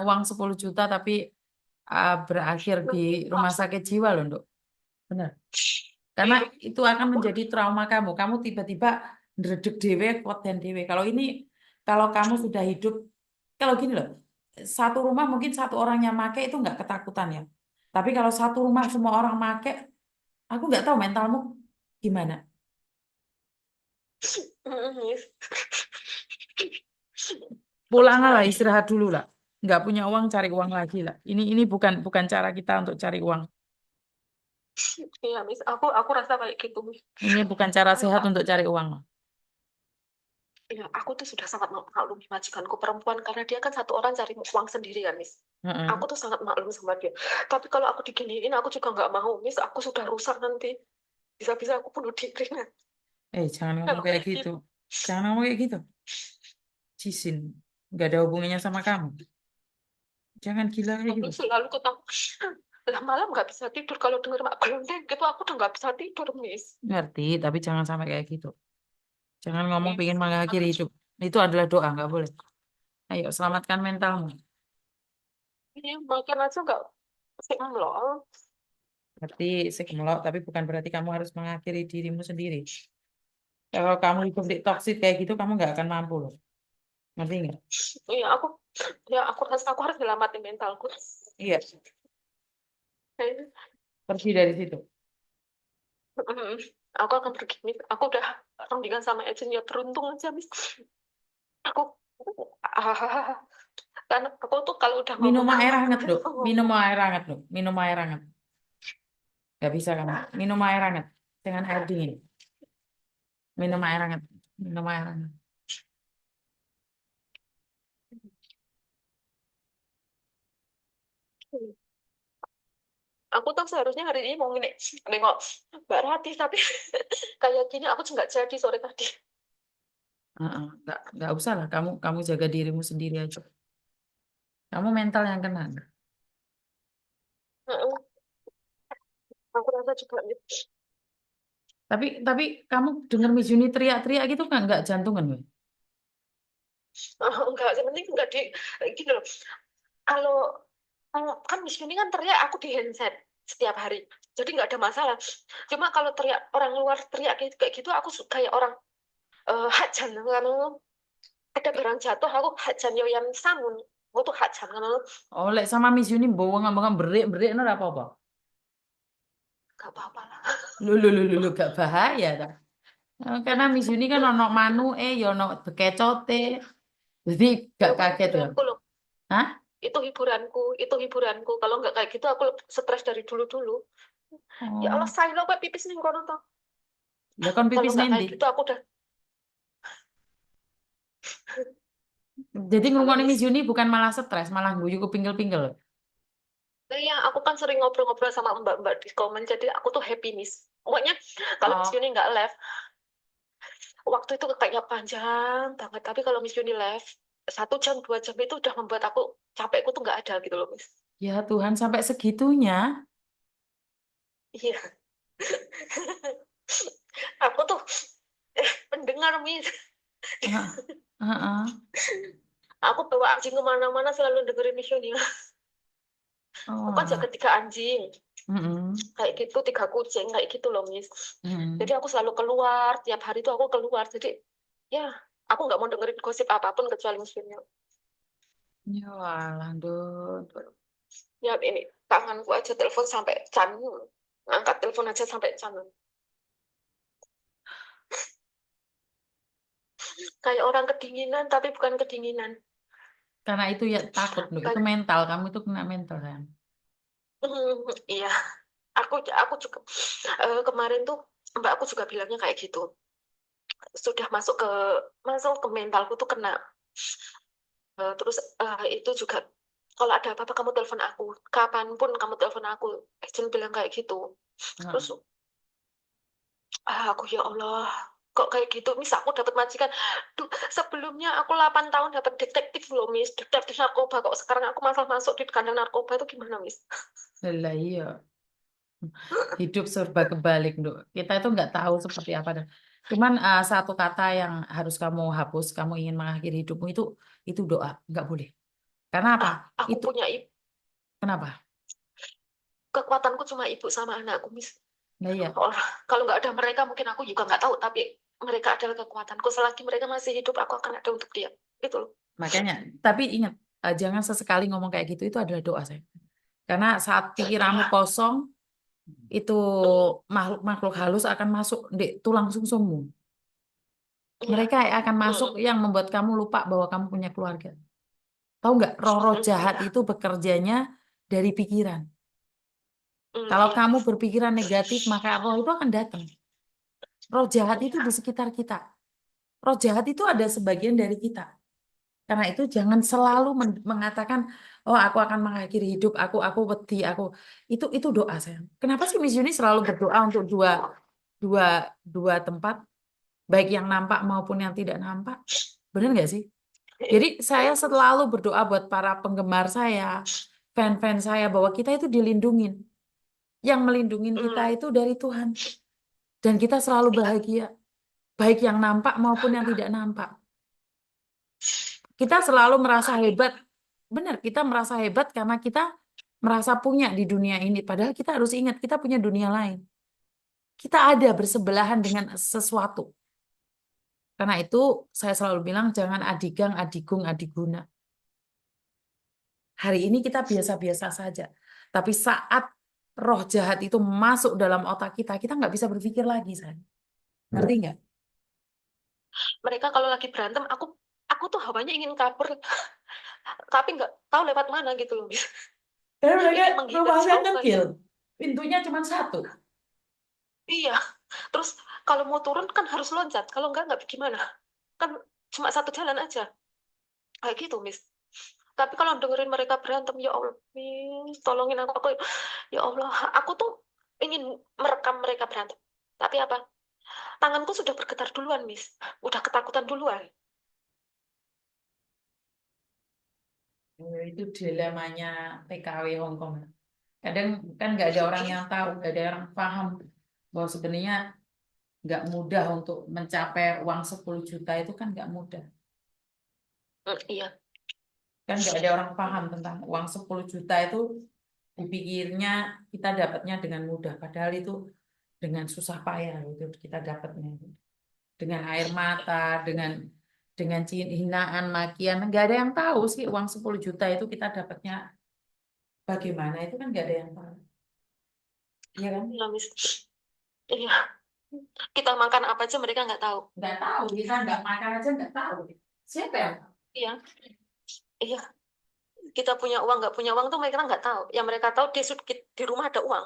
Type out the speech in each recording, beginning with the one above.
uang 10 juta tapi berakhir di rumah sakit jiwa loh, Nduk. Benar. Karena itu akan menjadi trauma kamu. Kamu tiba-tiba ndredeg dewe, dan dewe. Kalau kamu sudah hidup, kalau gini loh, satu rumah mungkin satu orang yang make itu nggak ketakutan ya. Tapi kalau satu rumah semua orang make, aku nggak tahu mentalmu gimana. Pulang lah, istirahat dulu lah. Nggak punya uang, cari uang lagi lah. Ini bukan cara kita untuk cari uang. Iya, Miss. Aku rasa kayak gitu, Miss. Ini bukan cara Kayak sehat untuk cari uang. ya, aku tuh sudah sangat maklumi majikanku perempuan karena dia kan satu orang cari uang sendiri kan, Miss. Aku Heeh. tuh sangat maklum sama dia. Tapi kalau aku diginiin, aku juga nggak mau, Miss. Aku sudah rusak nanti. Bisa-bisa aku bunuh diri nah. Jangan ngomong Kalau kayak kayak gitu. gitu. Jangan ngomong kayak gitu. Cisin. Nggak ada hubungannya sama kamu. Jangan gila kayak Aku gitu. selalu ketemu. Lah malam nggak bisa tidur kalau denger mak gelondeng gitu. Aku udah nggak bisa tidur, Miss. Ngerti, tapi jangan sampai kayak gitu. Jangan ngomong Miss, pengen mengakhiri hidup. Itu adalah doa, nggak boleh. Ayo, selamatkan mentalmu. ini makan aja nggak loh. Berarti segemelok, tapi bukan berarti kamu harus mengakhiri dirimu sendiri. Kalau kamu hidup di toxic kayak gitu, kamu nggak akan mampu loh. Ngerti nggak? Iya, aku rasa aku harus nyelamatin mentalku. Iya, pergi dari situ. Aku akan pergi, Miss. Aku udah rundingan sama agent ya beruntung aja, Miss. Aku karena aku tuh kalau udah ngomong Minum sama air hangat, temen Dok. aku Minum ngomong. air hangat, Dok. Minum air hangat. Nggak bisa kamu. Minum air hangat. Dengan air dingin. Minum air hangat. Minum air hangat. Aku tuh seharusnya hari ini mau nengok Mbak Rati, tapi kayak gini aku nggak jadi sore tadi. Heeh. Nggak usah lah. Kamu jaga dirimu sendiri aja. Kamu mental yang kena. Aku rasa juga, Miss. Tapi kamu dengar Miss Juni teriak-teriak gitu kan nggak jantungan, Weh? Enggak, yang penting enggak gini loh. Kalau kalau kan Miss Yuni kan teriak aku di handset setiap hari, jadi nggak ada masalah. Cuma kalau teriak orang luar teriak kayak gitu, aku kayak orang hajan kalau ada barang jatuh, aku hajan yo yang samun. Aku tuh hajan kalau Oh, lek sama Miss Juni bawang berik-berik no apa-apa. nggak apa-apa lah. Lu gak bahaya ta. Karena Miss Juni kan ono manu ya ono bekecote. Jadi Ya, gak itu kaget ya. hiburanku loh. Hah? Itu hiburanku. Kalau nggak kayak gitu, aku stres dari dulu-dulu. Ya Allah, Oh, saya lo pipis nih kono toh. lah kon Kalau pipis nggak kayak nanti. gitu, aku udah Jadi kalau ngrungokne Miss Miss. Juni bukan malah stres, malah guyu kupingkel-pingkel. Nah, ya, aku kan sering ngobrol-ngobrol sama mbak-mbak di komen, jadi aku tuh happy, Miss. Pokoknya kalau Miss Oh, Yuni nggak live, waktu itu kayaknya panjang banget. Tapi kalau Miss Yuni live, 1 jam, 2 jam itu udah membuat aku capekku tuh nggak ada gitu loh, Miss. ya Tuhan sampai segitunya. Iya, aku tuh pendengar, Miss. Heeh. Heeh. Aku bawa anjing kemana-mana selalu dengerin Miss Yuni. Oh, Aku kan jaga alah. 3 anjing, Mm-mm. kayak gitu, 3 kucing, kayak gitu loh, Miss. Jadi Mm-mm. aku selalu keluar, tiap hari tuh aku keluar. Jadi ya, aku nggak mau dengerin gosip apapun kecuali Miss Yuni. Ya alah, Dut. Ya ini tanganku aja telepon sampai can, angkat telepon aja sampai can, kayak orang kedinginan tapi bukan kedinginan. Karena itu ya takut, Dut. Itu Kayak mental. Kamu itu kena mental kan. iya, aku juga kemarin tuh mbak aku juga bilangnya kayak gitu, sudah masuk ke mentalku tuh kena. Terus itu juga kalau ada apa-apa kamu telepon aku, kapanpun kamu telepon aku, agent bilang kayak gitu. Terus Heeh. aku ya Allah, kok kayak gitu, Miss. Aku dapat majikan. Duh, sebelumnya aku 8 tahun dapat detektif loh, Miss. Detektif narkoba, kok sekarang aku masalah masuk di kandang narkoba itu gimana, Miss? Lah iya. Hidup serba kebalik, Dok. Kita itu nggak tahu seperti apa. Cuman satu kata yang harus kamu hapus, kamu ingin mengakhiri hidupmu itu doa, nggak boleh. Karena apa? Aku Itu punya ibu, kenapa? kekuatanku cuma ibu sama anakku, Miss. Nah, iya. Kalau nggak ada mereka, mungkin aku juga nggak tahu. Tapi mereka adalah kekuatanku. Selagi mereka masih hidup, aku akan ada untuk dia. Gitu loh. Makanya, tapi ingat, jangan sesekali ngomong kayak gitu, itu adalah doa saya. Karena saat pikiranmu Iya. kosong, itu makhluk-makhluk halus akan masuk di tulang sumsummu. Iya. Mereka akan masuk yang membuat kamu lupa bahwa kamu punya keluarga. Tahu nggak, roh-roh jahat Iya. itu bekerjanya dari pikiran. Kalau Iya. kamu berpikiran negatif, maka roh itu akan datang. Roh jahat itu di Iya. sekitar kita. Roh jahat itu ada sebagian dari kita. Karena itu jangan selalu mengatakan, oh aku akan mengakhiri hidup, aku wedi, aku itu doa saya. Kenapa sih Miss Yuni selalu berdoa untuk dua dua dua tempat, baik yang nampak maupun yang tidak nampak? Benar nggak sih? Jadi saya Iya, Miss. selalu berdoa buat para penggemar saya, fans-fans saya bahwa kita itu dilindungin. Yang melindungin kita Hmm. itu dari Tuhan. Dan kita selalu Iya. bahagia, baik yang nampak maupun yang tidak nampak. Kita selalu merasa hebat. Benar, kita merasa hebat karena kita merasa punya di dunia ini. Padahal kita harus ingat, kita punya dunia lain. Kita ada bersebelahan dengan sesuatu. Karena itu saya selalu bilang, jangan adigang, adigung, adiguna. Hari ini kita biasa-biasa saja. Tapi saat roh jahat itu masuk dalam otak kita, kita nggak bisa berpikir lagi, saya. Ngerti nggak? Mereka kalau lagi berantem, aku tuh hawanya ingin kabur, tapi nggak tahu lewat mana gitu loh, Miss. Karena mereka Ingin menghindar rumahnya jauh kecil. aja. Pintunya cuma satu. Iya. Terus kalau mau turun kan harus loncat. Kalau nggak gimana? Kan cuma satu jalan aja. Kayak gitu, Miss. Tapi kalau dengerin mereka berantem, ya Allah, Miss, tolongin aku. Ya Allah, aku tuh ingin merekam mereka berantem. Tapi apa? Tanganku sudah bergetar duluan, Miss. Udah ketakutan duluan. Itu dilemanya TKW Hongkong. Kadang kan nggak ada orang yang tahu, nggak ada orang paham bahwa sebenarnya nggak mudah untuk mencapai uang 10 juta itu kan nggak mudah. Iya. Kan nggak ada orang paham tentang uang 10 juta itu dipikirnya kita dapatnya dengan mudah. Padahal itu dengan susah payah itu kita dapatnya. Dengan air mata, dengan hinaan, makian. Nggak ada yang tahu sih uang 10 juta itu kita dapatnya bagaimana. Itu kan nggak ada yang tahu. Iya kan? Iya, Miss. Iya. Kita makan apa aja mereka nggak tahu. Nggak tahu, kita nggak makan aja nggak tahu. Siapa yang tahu? Iya. Iya. Kita punya uang, nggak punya uang tuh mereka nggak tahu. Yang mereka tahu di rumah ada uang.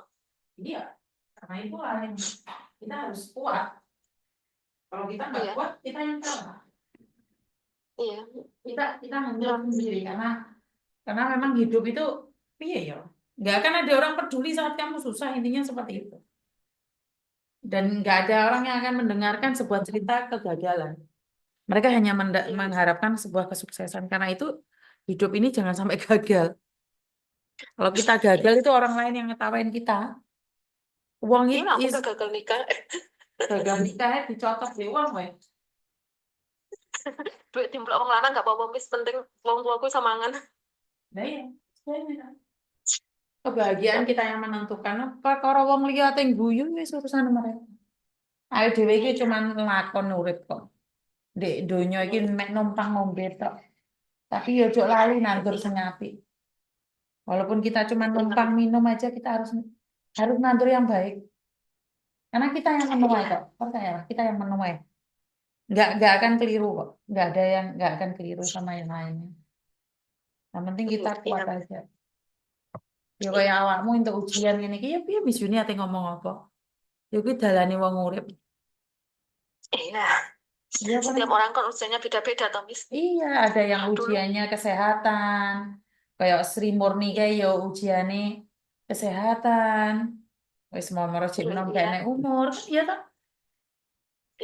Iya, karena itu yang kita harus kuat. Kalau kita nggak Iya. kuat, kita yang kalah. Iya. Kita menjual sendiri karena memang hidup itu iya ya. Nggak akan ada orang peduli saat kamu susah, intinya seperti itu. Dan nggak ada orang yang akan mendengarkan sebuah cerita kegagalan. Mereka hanya mengharapkan sebuah kesuksesan. Karena itu hidup ini jangan sampai gagal. Kalau kita gagal itu orang lain yang ngetawain kita. Uang Iya, itu aku udah gagal nikah. gagal nikah dicotok di uang, weh. Duit timplok orang lanang nggak apa-apa, Miss. Penting uang tuaku samangan. Nah, iya. Kebahagiaan kita yang menentukan apa kalau wong liya teng guyu wis urusan mereka. Ayo dhewe iki Iya. cuman lakon urip kok. Di donya iki mek numpang ngombe tok. Tapi yo ojo lali nandur Iya. sing apik. Walaupun kita cuman Iya. numpang minum aja kita harus harus nandur yang baik. Karena kita yang menuai Iya. kok. Percayalah, kita yang menuai. Nggak akan keliru kok. Nggak ada yang nggak akan keliru sama yang lainnya. Yang penting kita kuat Iya. aja. Ya kaya awakmu untuk ujian ini iki ya piye Miss Juni ate ngomong apa? Ya kuwi dalane wong urip. Iya. Iya kan? Setiap orang kan usianya beda-beda, toh, Miss. Iya, ada yang Dulu. ujiannya kesehatan. Kayak Sri Murni kayak ya ujiannya kesehatan. Wis mau cek nom kayak Iya. naik umur. Iya kan?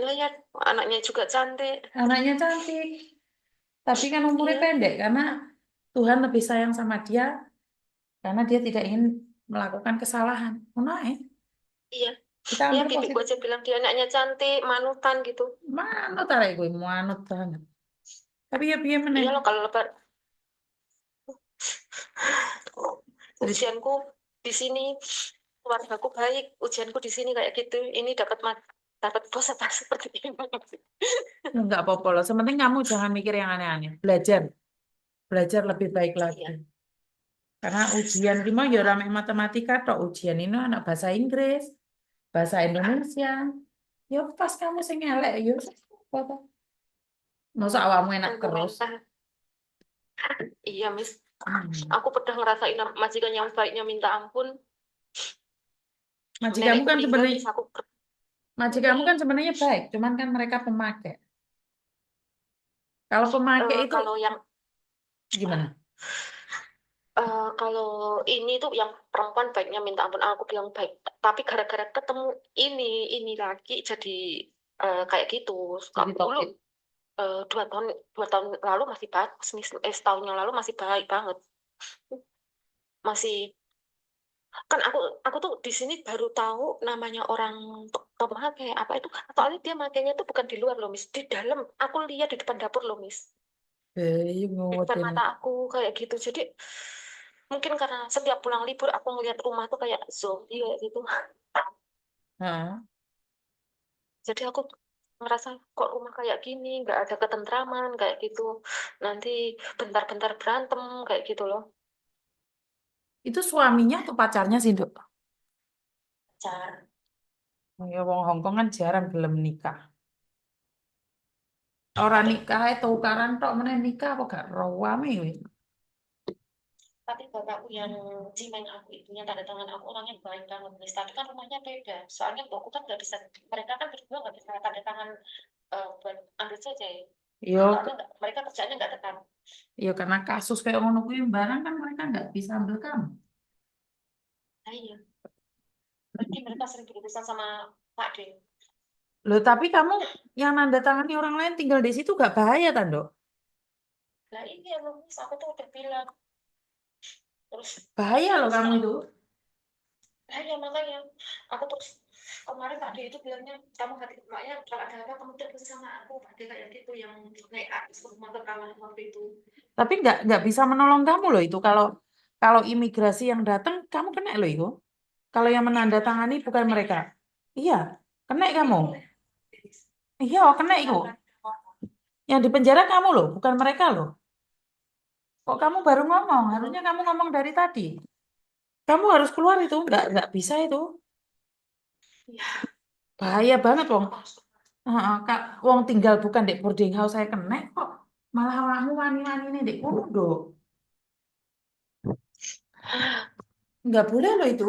Iya, ya. Anaknya juga cantik. Anaknya cantik. Tapi kan umurnya Iya. pendek karena Tuhan lebih sayang sama dia karena dia tidak ingin melakukan kesalahan. Menaik. Iya. Kita Iya, ambil bibiku positif. aja bilang dia anaknya cantik, manutan gitu. Manut tarik gue, manut banget. Tapi ya piye meneh. Iya loh, kalau lebar. Cerita. Ujianku di sini, keluargaku baik, ujianku di sini kayak gitu. Ini dapat bos apa seperti ini. Enggak apa-apa loh. Sementing kamu jangan mikir yang aneh-aneh. Belajar. Belajar lebih baik lagi. Iya. Karena ujian ki mau ya ora mek matematika tok. Ujian ini anak bahasa Inggris, bahasa Indonesia. Ya pas kamu sing elek ya. Apa? Masa awakmu enak terus. Argumentar. Iya, Miss. Hmm. Aku pernah ngerasain majikan yang baiknya minta ampun. Majikanmu Nenekku kan meninggal, sebenarnya Miss. Aku majikanmu kan sebenarnya baik, cuman kan mereka pemakai. Kalau pemakai itu kalau yang gimana? kalau ini tuh yang perempuan baiknya minta ampun, aku bilang baik. Tapi gara-gara ketemu ini lagi jadi kayak gitu. Jadi Dulu toksik. 2 tahun lalu masih bagus, Miss. Setahun yang lalu masih baik banget. Masih kan aku tuh di sini baru tahu namanya orang pemakai apa itu. Soalnya dia makainya tuh bukan di luar loh, Miss. Di dalam. Aku lihat di depan dapur loh, Miss. Iya Di depan ngeweden. mata aku kayak gitu. Jadi mungkin karena setiap pulang libur aku ngeliat rumah tuh kayak zombie kayak gitu. Heeh. Jadi aku ngerasa kok rumah kayak gini, nggak ada ketentraman kayak gitu. Nanti bentar-bentar berantem kayak gitu loh. Itu suaminya atau pacarnya sih, Dok? Car. Ya wong Hongkong kan jarang belum nikah. Orang nikah itu tukaran tok meneh nikah apa gak rawame weh. Tapi bapakku yang cimeng aku itu, yang tanda tangan aku orangnya baik banget, Miss. Tapi kan rumahnya beda. Soalnya bapakku kan nggak bisa, mereka kan berdua nggak bisa tanda tangan buat ambil saja ya. Yo, Soalnya mereka kerjanya nggak tetap. yo karena kasus kayak ngono kuwi barang kan mereka nggak bisa ambil kamu. Nah, iya. Berarti mereka sering berurusan sama Pak D. Loh, tapi kamu yang nanda tangani orang lain tinggal di situ gak bahaya kan, Dok? Nah ini ya, Miss, aku tuh udah bilang. Terus Bahaya loh kamu itu. ya makanya aku terus kemarin Pak D itu bilangnya kamu hati makanya kalau ada apa kamu terus sama aku Pak D kayak gitu yang naik atas ke rumah ke kawan waktu itu. Tapi nggak bisa menolong kamu loh itu. Kalau kalau imigrasi yang datang, kamu kena loh itu. Kalau yang menandatangani bukan mereka. Iya, kena kamu. Iya, kena itu. Yang di penjara kamu loh, bukan mereka loh. Kok kamu baru ngomong? Harusnya kamu ngomong dari tadi. Kamu harus keluar itu. Nggak bisa itu. Ya, Bahaya banget, Wong. aku harus Heeh, Kak, Wong tinggal bukan di boarding house saya kena kok. Malah awakmu wani-wani ini di kono. Nggak boleh loh itu.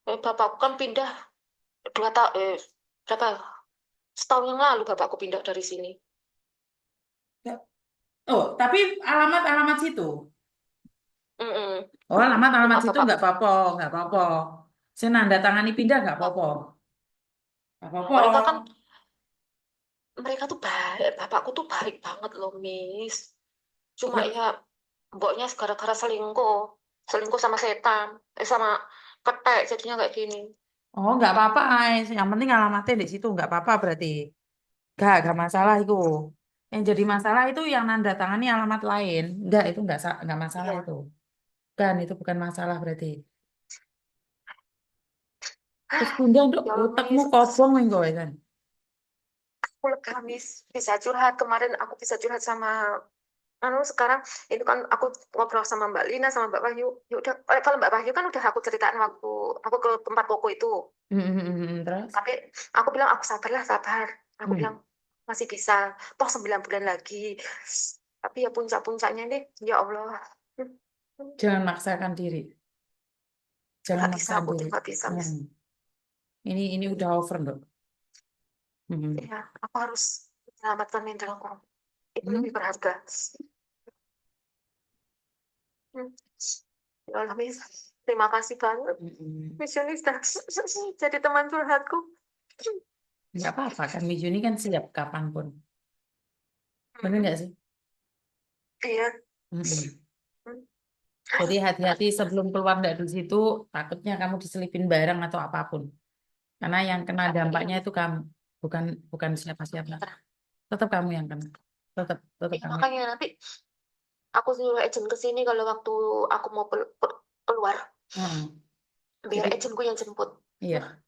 eh, bapakku kan pindah 2 tahun berapa setahun yang lalu bapakku pindah dari sini. Nggak- Oh, tapi alamat-alamat situ. Mm-mm. Oh, alamat-alamat Cuma situ nggak bapakku apa-apa, nggak apa-apa. Saya nanda tangani pindah nggak apa-apa. Nggak apa-apa. mereka kan mereka tuh baik bapakku tuh baik banget loh Miss. Cuma Iya. ya mboknya gara-gara selingkuh selingkuh sama setan sama ketek jadinya kayak gini. Oh, nggak apa-apa, Ais. Yang penting alamatnya di situ nggak apa-apa berarti. Nggak masalah itu. Yang jadi masalah itu yang nanda tangani alamat lain. Nggak, itu nggak masalah Iya. itu. Kan, itu bukan masalah berarti. Terus pindah untuk Ya Allah utakmu Miss, kobong minggu kan. aku lega Miss bisa curhat kemarin aku bisa curhat sama sekarang itu kan aku ngobrol sama Mbak Lina sama Mbak Wahyu. Ya udah, kalau Mbak Wahyu kan udah aku ceritain waktu aku ke tempat koko itu. Terus? Tapi aku bilang aku sabarlah sabar. Aku bilang Hmm. masih bisa. Toh 9 bulan lagi. Tapi ya puncak-puncaknya nih, ya Allah. Jangan maksakan diri. Jangan Nggak bisa, maksakan aku tuh diri. nggak bisa, Miss. Hmm. Ini udah over, Dok. Hmm. Ya, aku harus menyelamatkan mentalku. Itu Hmm. lebih berharga. Hmm. Ya Allah, Miss. Terima kasih banget. Hmm. Miss Yuni sudah jadi teman curhatku. Nggak apa-apa kan, Miju ini kan siap kapanpun. Bener Hmm. nggak sih? Iya. Hmm. Hmm. Jadi hati-hati sebelum keluar dari situ, takutnya kamu diselipin barang atau apapun. Karena yang kena dampaknya Iya. itu kamu, bukan bukan siapa-siapa. Tetap kamu yang kena. Tetap Iya, kamu. makanya nanti Aku suruh agent ke sini kalau waktu aku mau keluar, Heeh. biar Jadi agentku yang jemput. iya,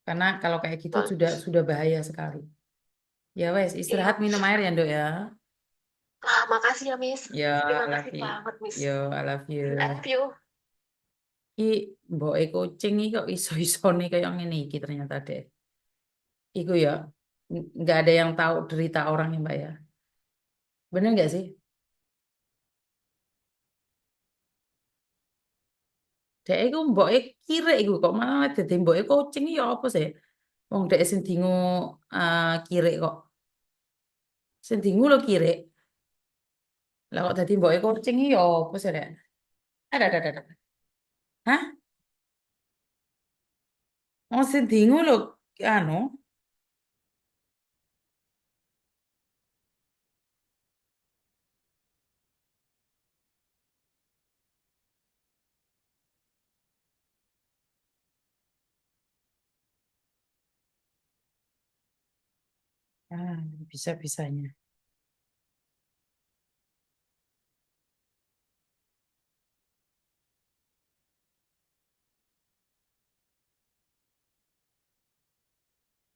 karena kalau kayak gitu Soal- sudah bahaya sekali. Ya wes, istirahat Iya. minum air ya, Dok ya. Makasih ya, Miss. Ya, Terima I love kasih you. banget, Miss. Yo, I love I you. love you. Ki, mboke kucing iki kok iso-isone kayak ngene iki ternyata deh. Iku ya, nggak ada yang tahu derita orang ya, Mbak ya. Bener nggak sih? Dek iku mboke kire iku kok malah dadi mboke kucing ya apa sih? Wong dek sing dingu kire kok. Sing dingu lho kire. Lah kok dadi mboke kucing ya apa sih, Dek? Ada. Hah? Wong sing dingu lho anu. Bisa-bisanya.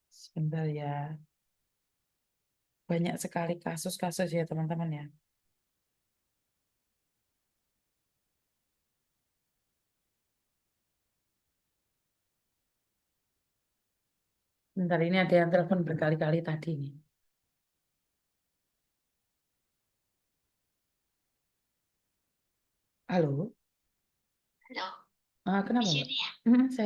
Sebentar ya. Banyak sekali kasus-kasus ya, teman-teman ya. Bentar ini ada yang telepon berkali-kali tadi nih. Halo? Halo, Kenapa, di Mbak? sini ya. Saya